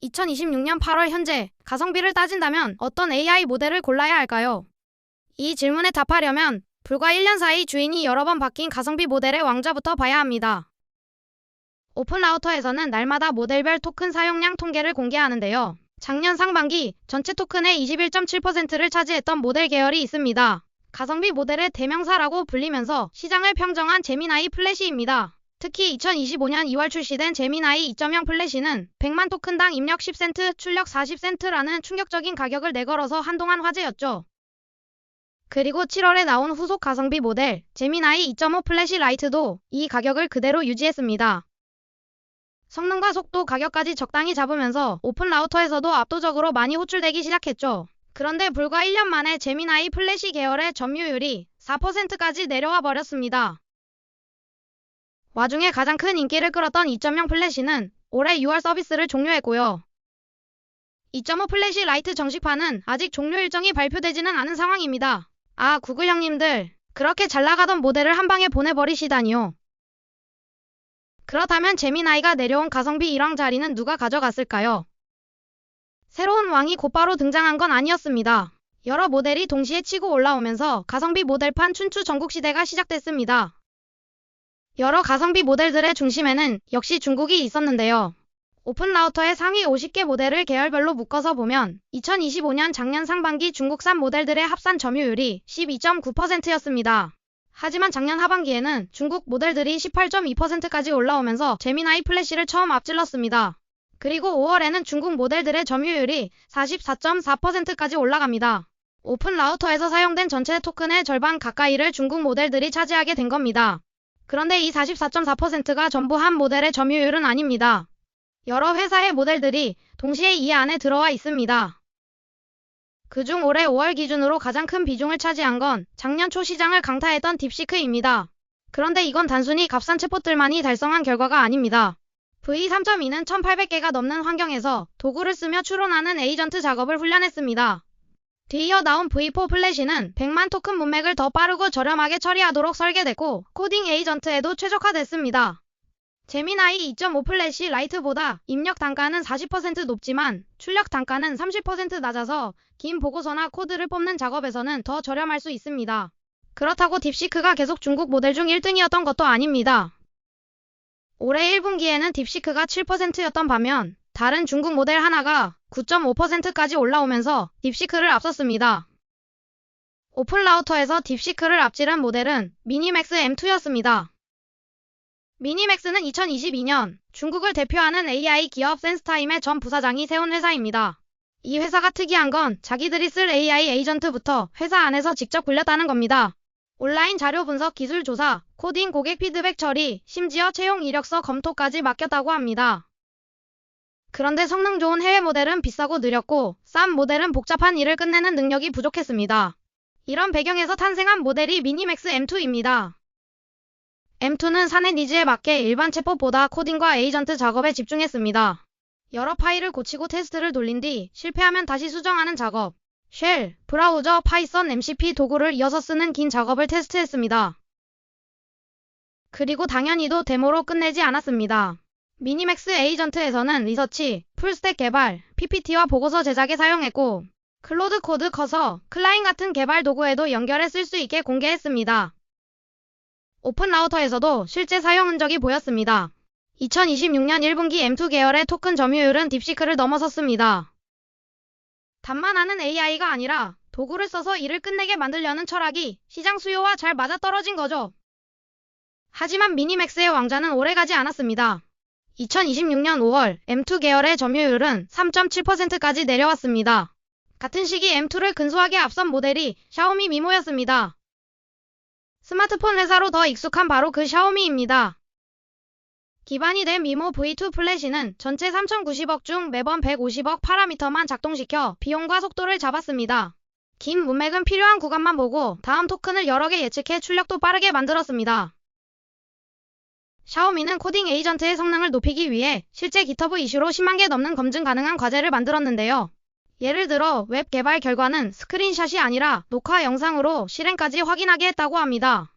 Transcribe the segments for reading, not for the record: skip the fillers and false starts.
2026년 8월 현재 가성비를 따진다면 어떤 AI 모델을 골라야 할까요? 이 질문에 답하려면 불과 1년 사이 주인이 여러 번 바뀐 가성비 모델의 왕좌부터 봐야 합니다. 오픈라우터에서는 날마다 모델별 토큰 사용량 통계를 공개하는데요. 작년 상반기 전체 토큰의 21.7%를 차지했던 모델 계열이 있습니다. 가성비 모델의 대명사라고 불리면서 시장을 평정한 제미나이 플래시입니다. 특히 2025년 2월 출시된 제미나이 2.0 플래시는 100만 토큰당 입력 10센트, 출력 40센트라는 충격적인 가격을 내걸어서 한동안 화제였죠. 그리고 7월에 나온 후속 가성비 모델 제미나이 2.5 플래시 라이트도 이 가격을 그대로 유지했습니다. 성능과 속도, 가격까지 적당히 잡으면서 오픈 라우터에서도 압도적으로 많이 호출되기 시작했죠. 그런데 불과 1년 만에 제미나이 플래시 계열의 점유율이 4%까지 내려와 버렸습니다. 와중에 가장 큰 인기를 끌었던 2.0 플래시는 올해 6월 서비스를 종료했고요. 2.5 플래시 라이트 정식판은 아직 종료 일정이 발표되지는 않은 상황입니다. 아, 구글 형님들, 그렇게 잘나가던 모델을 한 방에 보내버리시다니요. 그렇다면 제미나이가 내려온 가성비 1왕 자리는 누가 가져갔을까요? 새로운 왕이 곧바로 등장한 건 아니었습니다. 여러 모델이 동시에 치고 올라오면서 가성비 모델판 춘추 전국시대가 시작됐습니다. 여러 가성비 모델들의 중심에는 역시 중국이 있었는데요. 오픈라우터의 상위 50개 모델을 계열별로 묶어서 보면 2025년 작년 상반기 중국산 모델들의 합산 점유율이 12.9%였습니다. 하지만 작년 하반기에는 중국 모델들이 18.2%까지 올라오면서 제미나이 플래시를 처음 앞질렀습니다. 그리고 5월에는 중국 모델들의 점유율이 44.4%까지 올라갑니다. 오픈 라우터에서 사용된 전체 토큰의 절반 가까이를 중국 모델들이 차지하게 된 겁니다. 그런데 이 44.4%가 전부 한 모델의 점유율은 아닙니다. 여러 회사의 모델들이 동시에 이 안에 들어와 있습니다. 그중 올해 5월 기준으로 가장 큰 비중을 차지한 건 작년 초 시장을 강타했던 딥시크입니다. 그런데 이건 단순히 값싼 챗봇들만이 달성한 결과가 아닙니다. V3.2는 1800개가 넘는 환경에서 도구를 쓰며 추론하는 에이전트 작업을 훈련했습니다. 뒤이어 나온 V4 플래시는 100만 토큰 문맥을 더 빠르고 저렴하게 처리하도록 설계됐고 코딩 에이전트에도 최적화됐습니다. 제미나이 2.5 플래시 라이트보다 입력 단가는 40% 높지만 출력 단가는 30% 낮아서 긴 보고서나 코드를 뽑는 작업에서는 더 저렴할 수 있습니다. 그렇다고 딥시크가 계속 중국 모델 중 1등이었던 것도 아닙니다. 올해 1분기에는 딥시크가 7%였던 반면 다른 중국 모델 하나가 9.5%까지 올라오면서 딥시크를 앞섰습니다. 오픈 라우터에서 딥시크를 앞지른 모델은 미니맥스 M2였습니다. 미니맥스는 2022년 중국을 대표하는 AI 기업 센스타임의 전 부사장이 세운 회사입니다. 이 회사가 특이한 건 자기들이 쓸 AI 에이전트부터 회사 안에서 직접 굴렸다는 겁니다. 온라인 자료 분석, 기술 조사, 코딩, 고객 피드백 처리, 심지어 채용 이력서 검토까지 맡겼다고 합니다. 그런데 성능 좋은 해외 모델은 비싸고 느렸고 싼 모델은 복잡한 일을 끝내는 능력이 부족했습니다. 이런 배경에서 탄생한 모델이 미니맥스 M2입니다. M2는 사내 니즈에 맞게 일반 챗봇보다 코딩과 에이전트 작업에 집중했습니다. 여러 파일을 고치고 테스트를 돌린 뒤 실패하면 다시 수정하는 작업, 쉘, 브라우저, 파이썬, MCP 도구를 이어서 쓰는 긴 작업을 테스트했습니다. 그리고 당연히도 데모로 끝내지 않았습니다. 미니맥스 에이전트에서는 리서치, 풀스택 개발, PPT와 보고서 제작에 사용했고 클로드 코드 커서, 클라인 같은 개발 도구에도 연결해 쓸 수 있게 공개했습니다. 오픈 라우터에서도 실제 사용 흔적이 보였습니다. 2026년 1분기 M2 계열의 토큰 점유율은 딥시크를 넘어섰습니다. 답만 하는 AI가 아니라 도구를 써서 일을 끝내게 만들려는 철학이 시장 수요와 잘 맞아떨어진 거죠. 하지만 미니맥스의 왕좌는 오래가지 않았습니다. 2026년 5월 M2 계열의 점유율은 3.7%까지 내려왔습니다. 같은 시기 M2를 근소하게 앞선 모델이 샤오미 미모였습니다. 스마트폰 회사로 더 익숙한 바로 그 샤오미입니다. 기반이 된 미모 V2 플래시는 전체 3,090억 중 매번 150억 파라미터만 작동시켜 비용과 속도를 잡았습니다. 긴 문맥은 필요한 구간만 보고 다음 토큰을 여러 개 예측해 출력도 빠르게 만들었습니다. 샤오미는 코딩 에이전트의 성능을 높이기 위해 실제 GitHub 이슈로 10만 개 넘는 검증 가능한 과제를 만들었는데요. 예를 들어 웹 개발 결과는 스크린샷이 아니라 녹화 영상으로 실행까지 확인하게 했다고 합니다.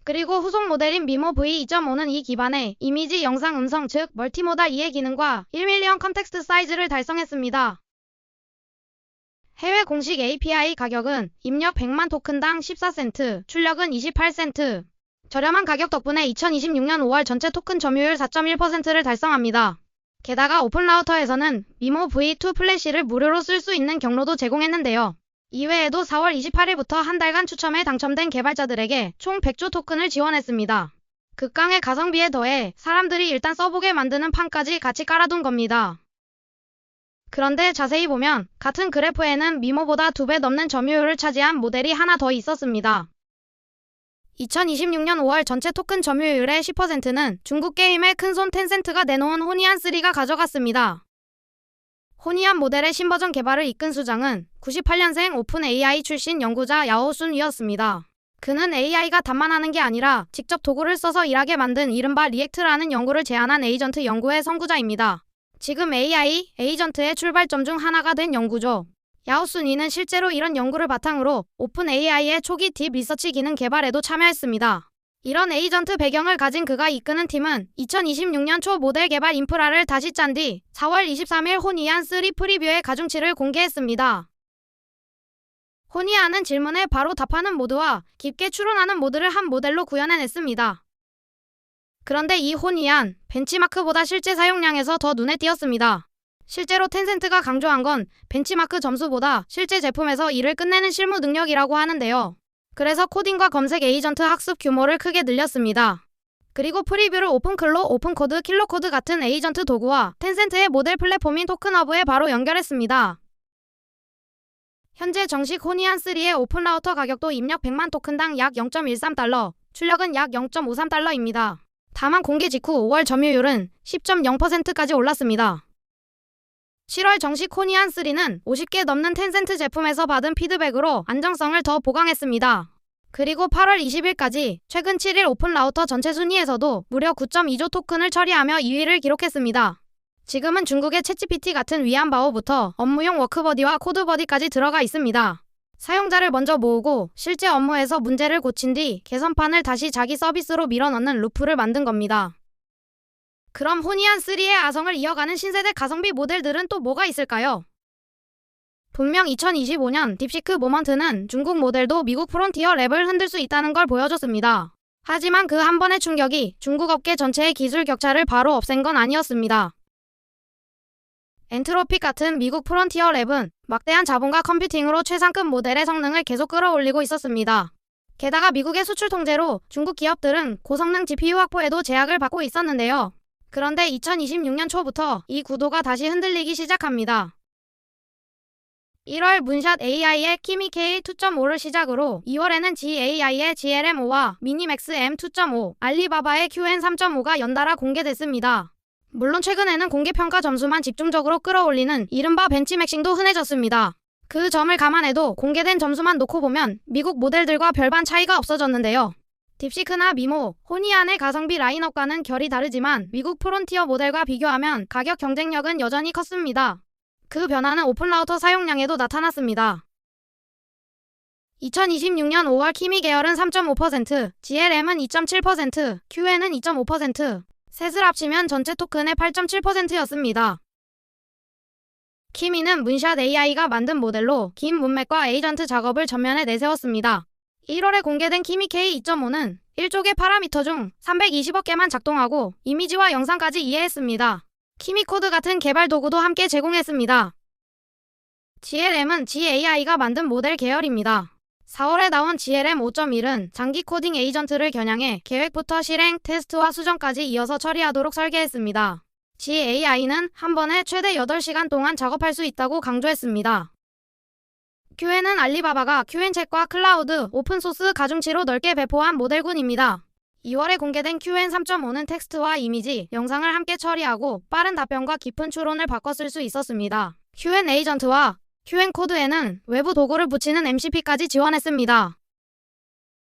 그리고 후속 모델인 미모 V2.5는 이 기반의 이미지, 영상, 음성, 즉 멀티모달 이해 기능과 1밀리언 컨텍스트 사이즈를 달성했습니다. 해외 공식 API 가격은 입력 100만 토큰당 14센트, 출력은 28센트. 저렴한 가격 덕분에 2026년 5월 전체 토큰 점유율 4.1%를 달성합니다. 게다가 오픈라우터에서는 미모 V2 플래시를 무료로 쓸 수 있는 경로도 제공했는데요. 이외에도 4월 28일부터 한 달간 추첨에 당첨된 개발자들에게 총 100조 토큰을 지원했습니다. 극강의 가성비에 더해 사람들이 일단 써보게 만드는 판까지 같이 깔아둔 겁니다. 그런데 자세히 보면 같은 그래프에는 미모보다 2배 넘는 점유율을 차지한 모델이 하나 더 있었습니다. 2026년 5월 전체 토큰 점유율의 10%는 중국 게임의 큰손 텐센트가 내놓은 호니안3가 가져갔습니다. 호니안 모델의 신버전 개발을 이끈 수장은 98년생 오픈 AI 출신 연구자 야오순이었습니다. 그는 AI가 답만 하는 게 아니라 직접 도구를 써서 일하게 만든 이른바 리액트라는 연구를 제안한 에이전트 연구의 선구자입니다. 지금 AI, 에이전트의 출발점 중 하나가 된 연구죠. 야오순이는 실제로 이런 연구를 바탕으로 오픈 AI의 초기 딥 리서치 기능 개발에도 참여했습니다. 이런 에이전트 배경을 가진 그가 이끄는 팀은 2026년 초 모델 개발 인프라를 다시 짠 뒤 4월 23일 호니안3 프리뷰의 가중치를 공개했습니다. 호니안은 질문에 바로 답하는 모드와 깊게 추론하는 모드를 한 모델로 구현해냈습니다. 그런데 이 호니안, 벤치마크보다 실제 사용량에서 더 눈에 띄었습니다. 실제로 텐센트가 강조한 건 벤치마크 점수보다 실제 제품에서 일을 끝내는 실무 능력이라고 하는데요. 그래서 코딩과 검색 에이전트 학습 규모를 크게 늘렸습니다. 그리고 프리뷰를 오픈클로, 오픈코드, 킬러코드 같은 에이전트 도구와 텐센트의 모델 플랫폼인 토큰허브에 바로 연결했습니다. 현재 정식 호니안3의 오픈라우터 가격도 입력 100만 토큰당 약 0.13달러, 출력은 약 0.53달러입니다. 다만 공개 직후 5월 점유율은 10.0%까지 올랐습니다. 7월 정식 호니안3는 50개 넘는 텐센트 제품에서 받은 피드백으로 안정성을 더 보강했습니다. 그리고 8월 20일까지 최근 7일 오픈 라우터 전체 순위에서도 무려 9.2조 토큰을 처리하며 2위를 기록했습니다. 지금은 중국의 챗GPT 같은 위안바오부터 업무용 워크버디와 코드버디까지 들어가 있습니다. 사용자를 먼저 모으고 실제 업무에서 문제를 고친 뒤 개선판을 다시 자기 서비스로 밀어넣는 루프를 만든 겁니다. 그럼 호니안3의 아성을 이어가는 신세대 가성비 모델들은 또 뭐가 있을까요? 분명 2025년 딥시크 모먼트는 중국 모델도 미국 프론티어 랩을 흔들 수 있다는 걸 보여줬습니다. 하지만 그 한 번의 충격이 중국 업계 전체의 기술 격차를 바로 없앤 건 아니었습니다. 엔트로픽 같은 미국 프론티어 랩은 막대한 자본과 컴퓨팅으로 최상급 모델의 성능을 계속 끌어올리고 있었습니다. 게다가 미국의 수출 통제로 중국 기업들은 고성능 GPU 확보에도 제약을 받고 있었는데요. 그런데 2026년 초부터 이 구도가 다시 흔들리기 시작합니다. 1월 문샷 AI의 키미K 2.5를 시작으로 2월에는 GAI의 GLM5와 미니맥스 M2.5, 알리바바의 QN3.5가 연달아 공개됐습니다. 물론 최근에는 공개평가 점수만 집중적으로 끌어올리는 이른바 벤치맥싱도 흔해졌습니다. 그 점을 감안해도 공개된 점수만 놓고 보면 미국 모델들과 별반 차이가 없어졌는데요. 딥시크나 미모, 호니안의 가성비 라인업과는 결이 다르지만 미국 프론티어 모델과 비교하면 가격 경쟁력은 여전히 컸습니다. 그 변화는 오픈라우터 사용량에도 나타났습니다. 2026년 5월 키미 계열은 3.5%, GLM은 2.7%, QN은 2.5%, 셋을 합치면 전체 토큰의 8.7%였습니다. 키미는 문샷 AI가 만든 모델로 긴 문맥과 에이전트 작업을 전면에 내세웠습니다. 1월에 공개된 키미 K2.5는 1조개 파라미터 중 320억 개만 작동하고 이미지와 영상까지 이해했습니다. 키미 코드 같은 개발 도구도 함께 제공했습니다. GLM은 GAI가 만든 모델 계열입니다. 4월에 나온 GLM 5.1은 장기 코딩 에이전트를 겨냥해 계획부터 실행, 테스트와 수정까지 이어서 처리하도록 설계했습니다. GAI는 한 번에 최대 8시간 동안 작업할 수 있다고 강조했습니다. QN은 알리바바가 QN챗과 클라우드, 오픈소스 가중치로 넓게 배포한 모델군입니다. 2월에 공개된 QN 3.5는 텍스트와 이미지, 영상을 함께 처리하고 빠른 답변과 깊은 추론을 바꿔 쓸 수 있었습니다. QN 에이전트와 QN 코드에는 외부 도구를 붙이는 MCP까지 지원했습니다.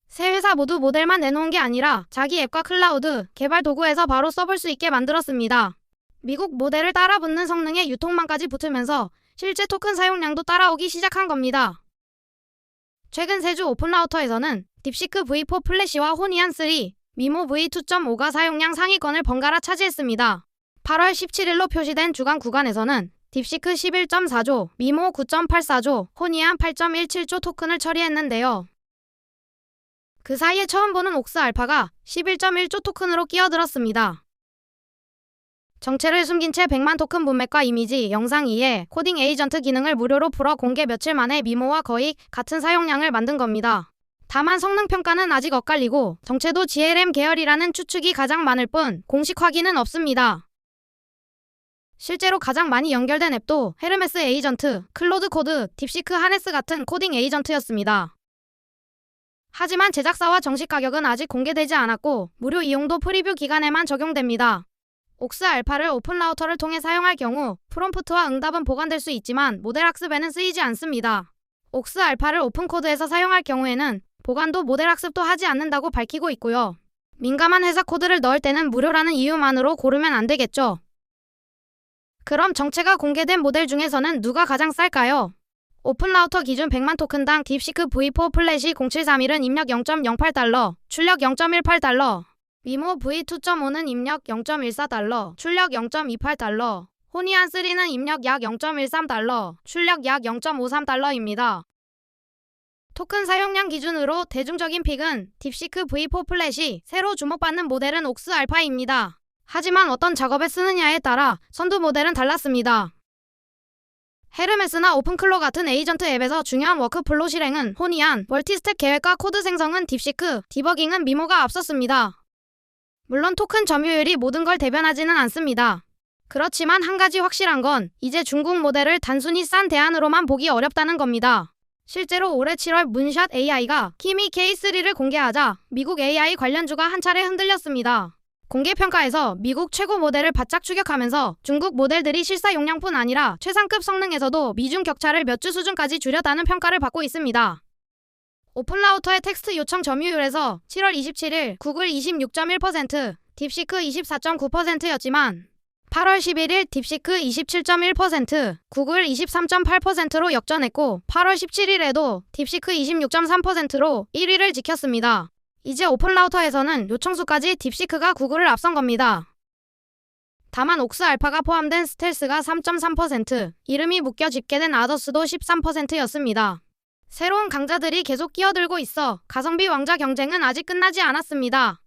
세 회사 모두 모델만 내놓은 게 아니라 자기 앱과 클라우드, 개발 도구에서 바로 써볼 수 있게 만들었습니다. 미국 모델을 따라붙는 성능의 유통망까지 붙으면서 실제 토큰 사용량도 따라오기 시작한 겁니다. 최근 세주 오픈라우터에서는 딥시크 V4 플래시와 호니안 3, 미모 V2.5가 사용량 상위권을 번갈아 차지했습니다. 8월 17일로 표시된 주간 구간에서는 딥시크 11.4조, 미모 9.84조, 호니안 8.17조 토큰을 처리했는데요. 그 사이에 처음 보는 옥스 알파가 11.1조 토큰으로 끼어들었습니다. 정체를 숨긴 채 100만 토큰 문맥과 이미지, 영상 2에 코딩 에이전트 기능을 무료로 풀어 공개 며칠 만에 미모와 거의 같은 사용량을 만든 겁니다. 다만 성능 평가는 아직 엇갈리고 정체도 GLM 계열이라는 추측이 가장 많을 뿐 공식 확인은 없습니다. 실제로 가장 많이 연결된 앱도 헤르메스 에이전트, 클로드 코드, 딥시크 하네스 같은 코딩 에이전트였습니다. 하지만 제작사와 정식 가격은 아직 공개되지 않았고 무료 이용도 프리뷰 기간에만 적용됩니다. 옥스 알파를 오픈 라우터를 통해 사용할 경우 프롬프트와 응답은 보관될 수 있지만 모델 학습에는 쓰이지 않습니다. 옥스 알파를 오픈 코드에서 사용할 경우에는 보관도 모델 학습도 하지 않는다고 밝히고 있고요. 민감한 회사 코드를 넣을 때는 무료라는 이유만으로 고르면 안 되겠죠. 그럼 정체가 공개된 모델 중에서는 누가 가장 쌀까요? 오픈 라우터 기준 100만 토큰당 딥시크 V4 플래시 0731은 입력 0.08달러, 출력 0.18달러, 미모 V2.5는 입력 0.14달러, 출력 0.28달러, 호니안 3는 입력 약 0.13달러, 출력 약 0.53달러입니다. 토큰 사용량 기준으로 대중적인 픽은 딥시크 V4 플래시, 새로 주목받는 모델은 옥스 알파입니다. 하지만 어떤 작업에 쓰느냐에 따라 선두 모델은 달랐습니다. 헤르메스나 오픈클로 같은 에이전트 앱에서 중요한 워크플로 실행은 호니안, 멀티스택 계획과 코드 생성은 딥시크, 디버깅은 미모가 앞섰습니다. 물론 토큰 점유율이 모든 걸 대변하지는 않습니다. 그렇지만 한 가지 확실한 건 이제 중국 모델을 단순히 싼 대안으로만 보기 어렵다는 겁니다. 실제로 올해 7월 문샷 AI가 키미 K3를 공개하자 미국 AI 관련주가 한 차례 흔들렸습니다. 공개평가에서 미국 최고 모델을 바짝 추격하면서 중국 모델들이 실사 용량뿐 아니라 최상급 성능에서도 미중 격차를 몇 주 수준까지 줄였다는 평가를 받고 있습니다. 오픈 라우터의 텍스트 요청 점유율에서 7월 27일 구글 26.1%, 딥시크 24.9%였지만 8월 11일 딥시크 27.1%, 구글 23.8%로 역전했고 8월 17일에도 딥시크 26.3%로 1위를 지켰습니다. 이제 오픈 라우터에서는 요청수까지 딥시크가 구글을 앞선 겁니다. 다만 옥스 알파가 포함된 스텔스가 3.3%, 이름이 묶여 집계된 아더스도 13%였습니다. 새로운 강자들이 계속 끼어들고 있어 가성비 왕자 경쟁은 아직 끝나지 않았습니다.